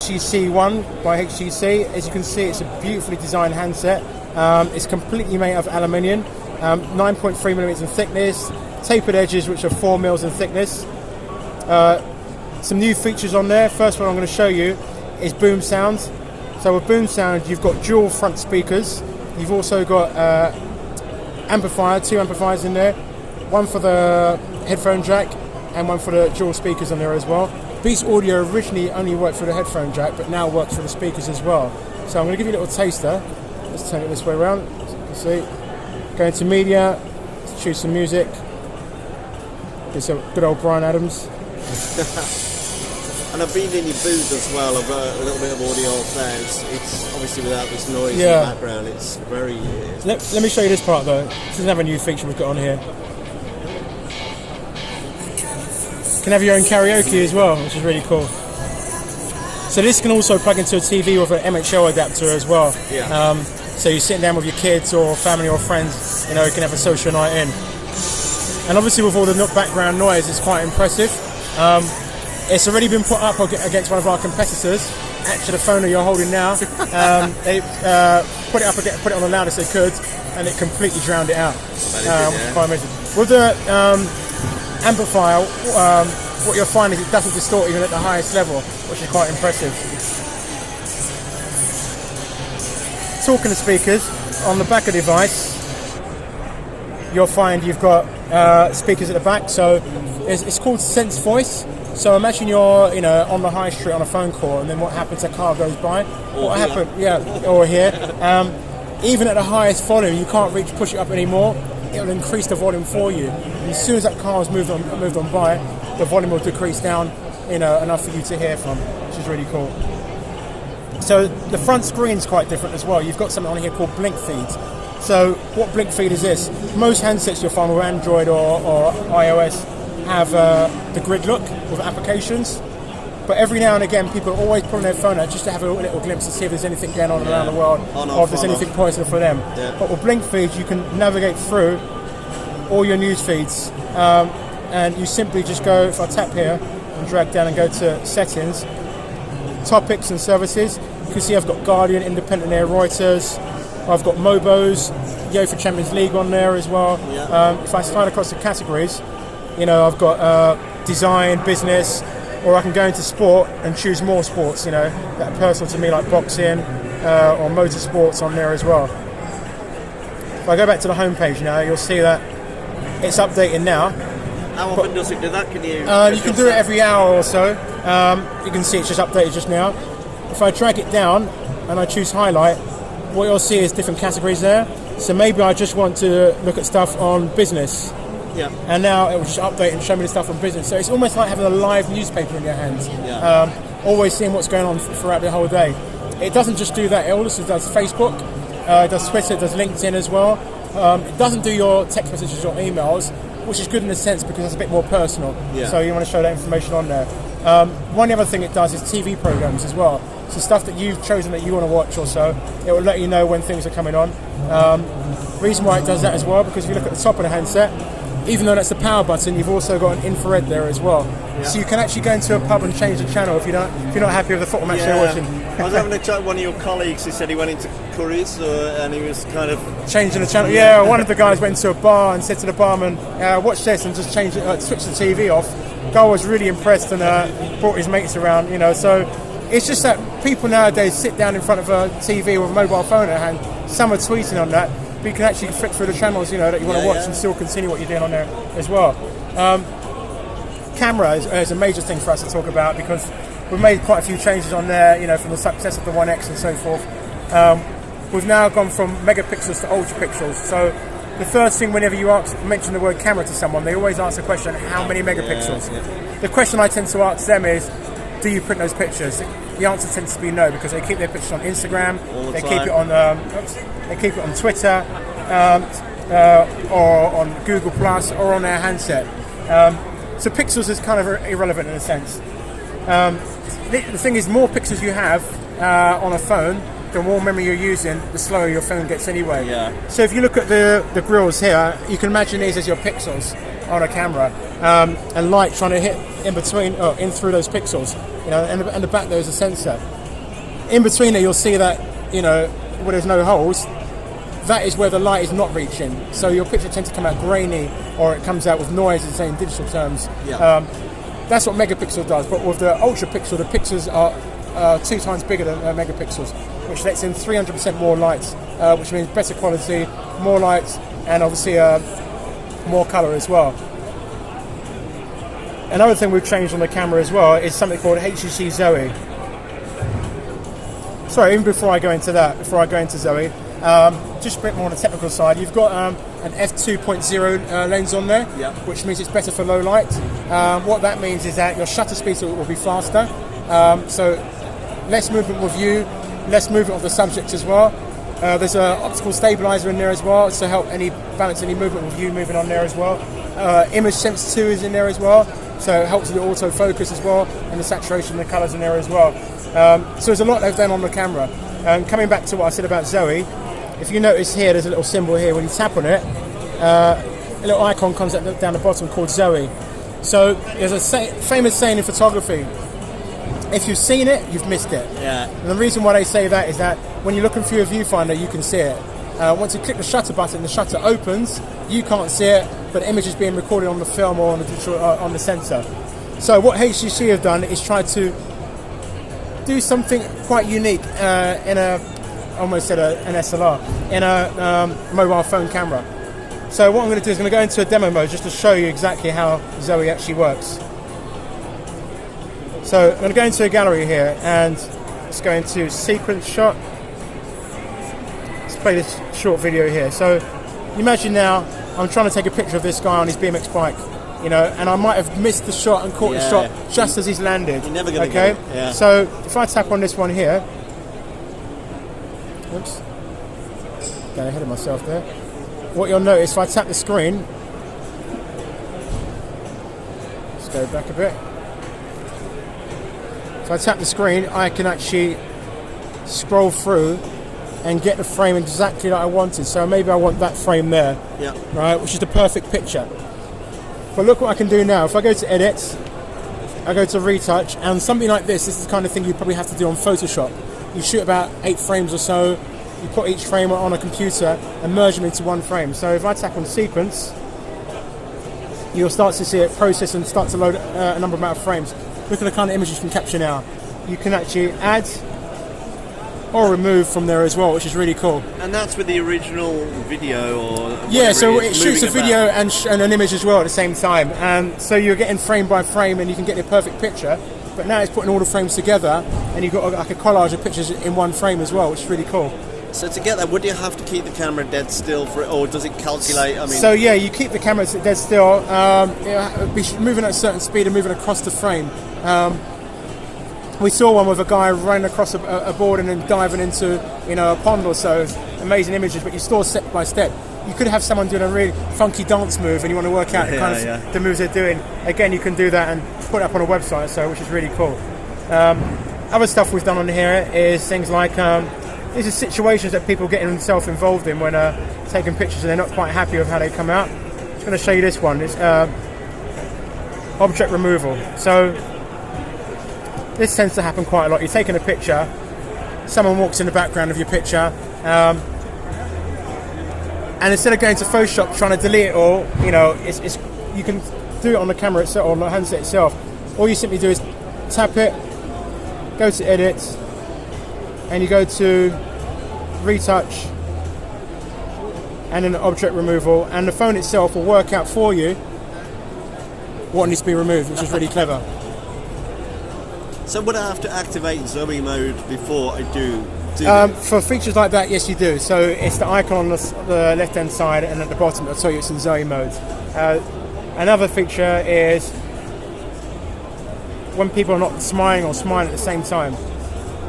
HTC One by HTC. As you can see, it's a beautifully designed handset. It's completely made of aluminium, 9.3 millimeters in thickness, tapered edges which are 4 mils in thickness. Some new features on there. First one I'm going to show you is BoomSound. So with BoomSound, you've got dual front speakers. You've also got two amplifiers in there, one for the headphone jack and one for the dual speakers on there as well. Beats Audio originally only worked for the headphone jack, but now works for the speakers as well. So I'm going to give you a little taster. Let's turn it this way around. As you can see, go into media, let's choose some music. It's a good old Bryan Adams. And I've been in your booth as well. I've got a little bit of audio sounds. It's obviously without this noise in the background. It's very. Let me show you this part though. This is another new feature we've got on here. You can have your own karaoke as well, which is really cool. So this can also plug into a TV with an MHL adapter as well. Yeah. So you're sitting down with your kids or family or friends, you can have a social night in. And obviously with all the background noise, it's quite impressive. It's already been put up against one of our competitors. Actually, the phone that you're holding now, they put it on the loudest they could, and it completely drowned it out. Quite amazing. With the amplifier, what you'll find is it doesn't distort even at the highest level, which is quite impressive. Talking of speakers, on the back of the device, you'll find you've got speakers at the back. So it's called Sense Voice. So imagine you're, on the high street on a phone call, and then what happens? A car goes by. Or here. Even at the highest volume, you can't push it up anymore. It will increase the volume for you. And as soon as that car has moved on by, the volume will decrease down, enough for you to hear from, which is really cool. So the front screen's quite different as well. You've got something on here called BlinkFeed. So what BlinkFeed is this? Most handsets you'll find with Android or iOS have the grid look with applications, but every now and again people are always pulling their phone out just to have a little glimpse to see if there's anything going on around the world, or if there's anything pointing for them. But with BlinkFeed you can navigate through all your news feeds, and you simply just go, if I tap here and drag down and go to settings, topics and services, you can see I've got Guardian, Independent Air, Reuters, I've got Mobos, UEFA Champions League on there as well. If I slide across the categories, I've got design, business, or I can go into sport and choose more sports, that are personal to me, like boxing or motorsports on there as well. If I go back to the home page now, you'll see that it's updating now. How often does it do that? Can you? You can do it every hour or so. You can see it's just updated just now. If I drag it down and I choose highlight, what you'll see is different categories there. So maybe I just want to look at stuff on business. Yeah. And now it will just update and show me the stuff on business. So it's almost like having a live newspaper in your hands. Yeah. Always seeing what's going on throughout the whole day. It doesn't just do that. It also does Facebook, it does Twitter, it does LinkedIn as well. It doesn't do your text messages or emails, which is good in a sense because it's a bit more personal. Yeah. So you want to show that information on there. One other thing it does is TV programs as well. So stuff that you've chosen that you want to watch or so, it will let you know when things are coming on. Reason why it does that as well, because if you look at the top of the handset, even though that's the power button, you've also got an infrared there as well. Yeah. So you can actually go into a pub and change the channel if you're not happy with the football match you're watching. I was having a chat with one of your colleagues. He said he went into Curry's and he was kind of changing the channel. Yeah, one of the guys went into a bar and said to the barman, "Watch this," and just switch the TV off. Guy was really impressed and brought his mates around. So it's just that people nowadays sit down in front of a TV with a mobile phone at hand. Some are tweeting on that. But you can actually flick through the channels, that you want to watch and still continue what you're doing on there as well. Camera is a major thing for us to talk about because we've made quite a few changes on there, from the success of the One X and so forth. We've now gone from megapixels to ultrapixels. So the first thing whenever you mention the word camera to someone, they always ask the question, how many megapixels? Yeah. The question I tend to ask them is, do you print those pictures? The answer tends to be no, because they keep their pictures on Instagram, they keep it on Twitter, or on Google Plus, or on their handset. So pixels is kind of irrelevant in a sense. The thing is, more pixels you have on a phone, the more memory you're using, the slower your phone gets anyway. Yeah. So if you look at the grills here, you can imagine these as your pixels on a camera, and light trying to hit in between, in through those pixels, and the back there is a sensor. in between it, you'll see that, you know, where there's no holes, that is where the light is not reaching. So your picture tends to come out grainy, or it comes out with noise, in saying digital terms. Yeah. That's what megapixel does. But with the UltraPixel, the pixels are 2 times bigger than megapixels, which lets in 300% more light, which means better quality, more light, and obviously more color as well. Another thing we've changed on the camera as well is something called HTC Zoe. Sorry, even before I go into Zoe, just a bit more on the technical side, you've got an f2.0 lens on there, which means it's better for low light. What that means is that your shutter speed will be faster, so less movement with you, less movement of the subject as well. There's an optical stabilizer in there as well to help balance any movement with you moving on there as well. Image Sense 2 is in there as well, so it helps with the autofocus as well, and the saturation of the colours in there as well. So there's a lot they've done on the camera. Coming back to what I said about Zoe, if you notice here, there's a little symbol here. When you tap on it, a little icon comes down the bottom called Zoe. So there's a famous saying in photography: if you've seen it, you've missed it. Yeah. And the reason why they say that is that when you're looking through a viewfinder, you can see it. Once you click the shutter button, the shutter opens. You can't see it, but the image is being recorded on the film or on the digital, on the sensor. So what HTC have done is try to do something quite unique in an SLR, in a mobile phone camera. So what I'm going to do is I'm going to go into a demo mode just to show you exactly how Zoe actually works. So I'm going to go into a gallery here and let's go into sequence shot. Let's play this short video here. So imagine now I'm trying to take a picture of this guy on his BMX bike, you know, and I might have missed the shot and caught the shot just as he's landed. You're never going to get it. Yeah. So if I tap on this one here, oops, got ahead of myself there. What you'll notice, if I tap the screen, let's go back a bit. If I tap the screen, I can actually scroll through and get the frame exactly that I wanted. So maybe I want that frame there, right, which is the perfect picture. But look what I can do now. If I go to Edit, I go to Retouch, and something like this is the kind of thing you probably have to do on Photoshop. You shoot about 8 frames or so, you put each frame on a computer and merge them into one frame. So if I tap on Sequence, you'll start to see it process and start to load a number of frames. Look at the kind of images you can capture now. You can actually add or remove from there as well, which is really cool. And that's with the original video, or yeah, so it shoots a about. video and an image as well at the same time, and so you're getting frame by frame and you can get the perfect picture. But now it's putting all the frames together and you've got like a collage of pictures in one frame as well, which is really cool. So to get that, would you have to keep the camera dead still for it, or does it calculate? I mean, so yeah, you keep the camera dead still. Be moving at a certain speed and moving across the frame. We saw one with a guy running across a board and then diving into, you know, a pond or so. Amazing images, but you store step by step. You could have someone doing a really funky dance move and you want to work out the moves they're doing. Again, you can do that and put it up on a website, so which is really cool. Other stuff we've done on here is things like these are situations that people get themselves involved in when taking pictures and they're not quite happy with how they come out. I'm just going to show you this one. It's object removal. So this tends to happen quite a lot. You're taking a picture, someone walks in the background of your picture, and instead of going to Photoshop trying to delete it all, you know, you can do it on the camera itself, on the handset itself. All you simply do is tap it, go to Edit, and you go to Retouch, and then Object Removal, and the phone itself will work out for you what needs to be removed, which is really clever. So would I have to activate Zoe mode before I do this? For features like that, yes you do. So it's the icon on the left hand side, and at the bottom it'll tell you it's in Zoe mode. Another feature is when people are not smiling or smiling at the same time.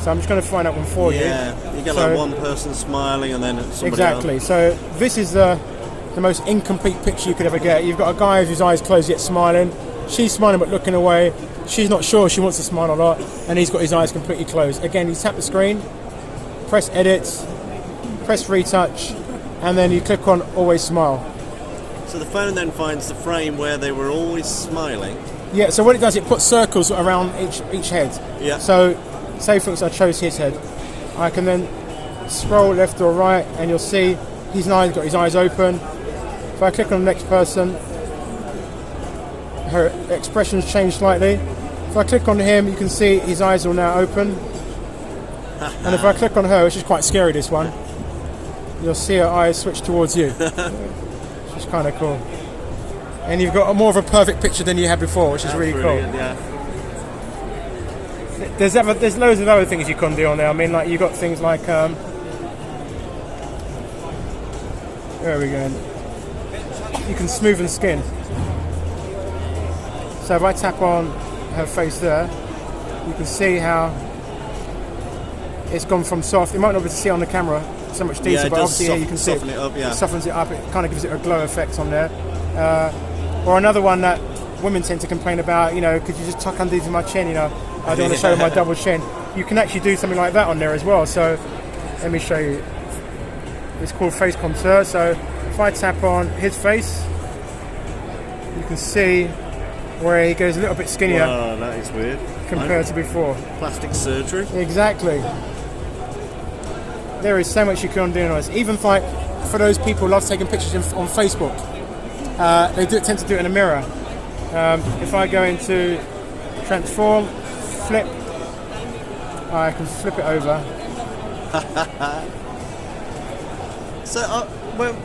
So I'm just going to find out one for you. Yeah, you get like one person smiling and then somebody exactly else. So this is the most incomplete picture you could ever get. You've got a guy with his eyes closed yet smiling. She's smiling but looking away. She's not sure she wants to smile or not, and he's got his eyes completely closed. Again, you tap the screen, press Edit, press Retouch, and then you click on Always Smile. So the phone then finds the frame where they were always smiling. Yeah, so what it does, it puts circles around each head. Yeah. So say for instance I chose his head, I can then scroll left or right and you'll see he's now got his eyes open. If I click on the next person, her expressions change slightly. If I click on him, you can see his eyes are now open. And if I click on her, which is quite scary, this one, you'll see her eyes switch towards you. Which is kind of cool. And you've got more of a perfect picture than you had before, which is really cool. Yeah. There's loads of other things you can do on there. I mean, like, you've got things like... where are we going? You can smoothen skin. So if I tap on her face there, you can see how it's gone from soft. You might not be able to see on the camera so much detail, but obviously here you can see it up, it softens it up. It kind of gives it a glow effect on there. Or another one that women tend to complain about, could you just tuck underneath my chin, I don't want to show my double chin. You can actually do something like that on there as well. So let me show you. It's called face contour. So if I tap on his face, you can see where he goes a little bit skinnier. Oh, that is weird. Compared to before. Plastic surgery. Exactly. There is so much you can do on this. Even for those people who love taking pictures on Facebook, they tend to do it in a mirror. If I go into transform, flip, I can flip it over. So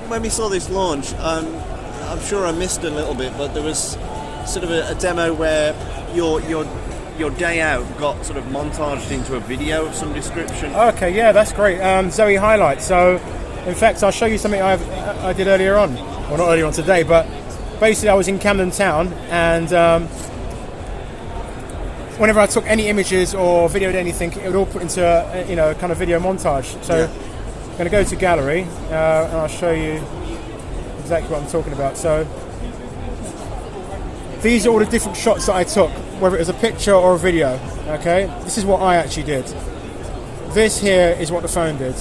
when we saw this launch, I'm sure I missed a little bit, but there was sort of a demo where your day out got sort of montaged into a video of some description. Okay, yeah, that's great. Zoe highlights. So, in fact, I'll show you something I did earlier on. Well, not earlier on today, but basically I was in Camden Town, and whenever I took any images or videoed anything, it would all put into a kind of video montage. So I'm going to go to gallery, and I'll show you exactly what I'm talking about. So these are all the different shots that I took, whether it was a picture or a video. Okay, this is what I actually did. This here is what the phone did.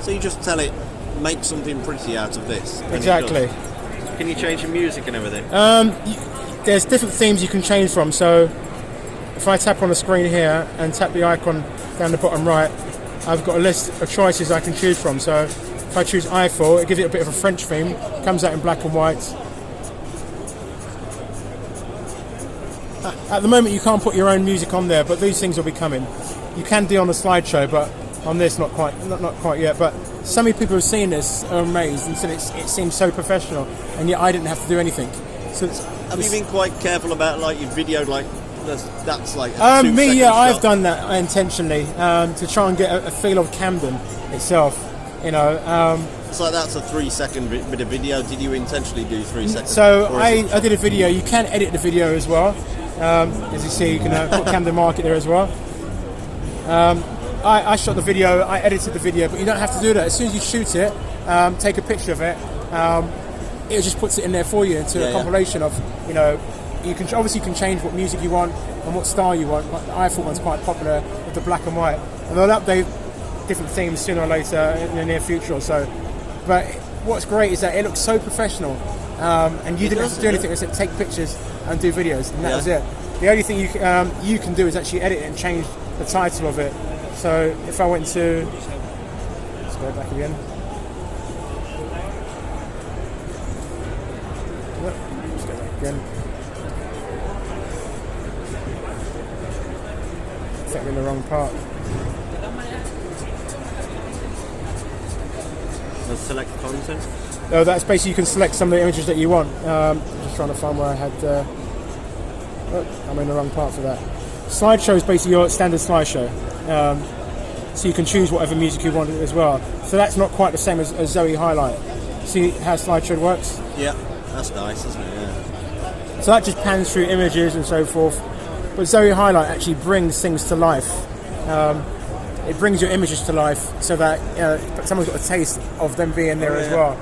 So you just tell it, make something pretty out of this. Exactly. Can you change the music and everything? There's different themes you can change from. So if I tap on the screen here and tap the icon down the bottom right, I've got a list of choices I can choose from. So if I choose Eiffel, it gives it a bit of a French theme, comes out in black and white. At the moment you can't put your own music on there, but these things will be coming. You can do on the slideshow, but on this not quite yet. But so many people have seen this are amazed and said it seems so professional, and yet I didn't have to do anything. So have you been quite careful about like your video, like that's like me? Yeah, I've done that intentionally to try and get a feel of Camden itself. It's like that's a 3-second bit of video. Did you intentionally do 3 seconds? So I did a video. You can edit the video as well. As you see, you can put Camden Market there as well. I shot the video, I edited the video, but you don't have to do that. As soon as you shoot it, take a picture of it, it just puts it in there for you into a compilation of, you can obviously change what music you want and what style you want. Like the Eiffel one's quite popular with the black and white, and they'll update different themes sooner or later in the near future or so. But what's great is that it looks so professional, and you didn't have to do anything except take pictures and do videos, and that was it. The only thing you can do is actually edit it and change the title of it. So if I went to, let's go back again. Let's go back again. I think we're in the wrong part. Select content. Oh, that's basically you can select some of the images that you want. Just trying to find where I had. I'm in the wrong part for that. Slideshow is basically your standard slideshow. So you can choose whatever music you want as well. So that's not quite the same as Zoe Highlight. See how slideshow works? Yeah, that's nice, isn't it? Yeah. So that just pans through images and so forth. But Zoe Highlight actually brings things to life. It brings your images to life so that someone's got a taste of them being there as well.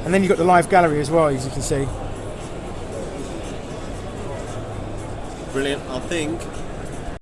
And then you've got the live gallery as well, as you can see. Brilliant. I think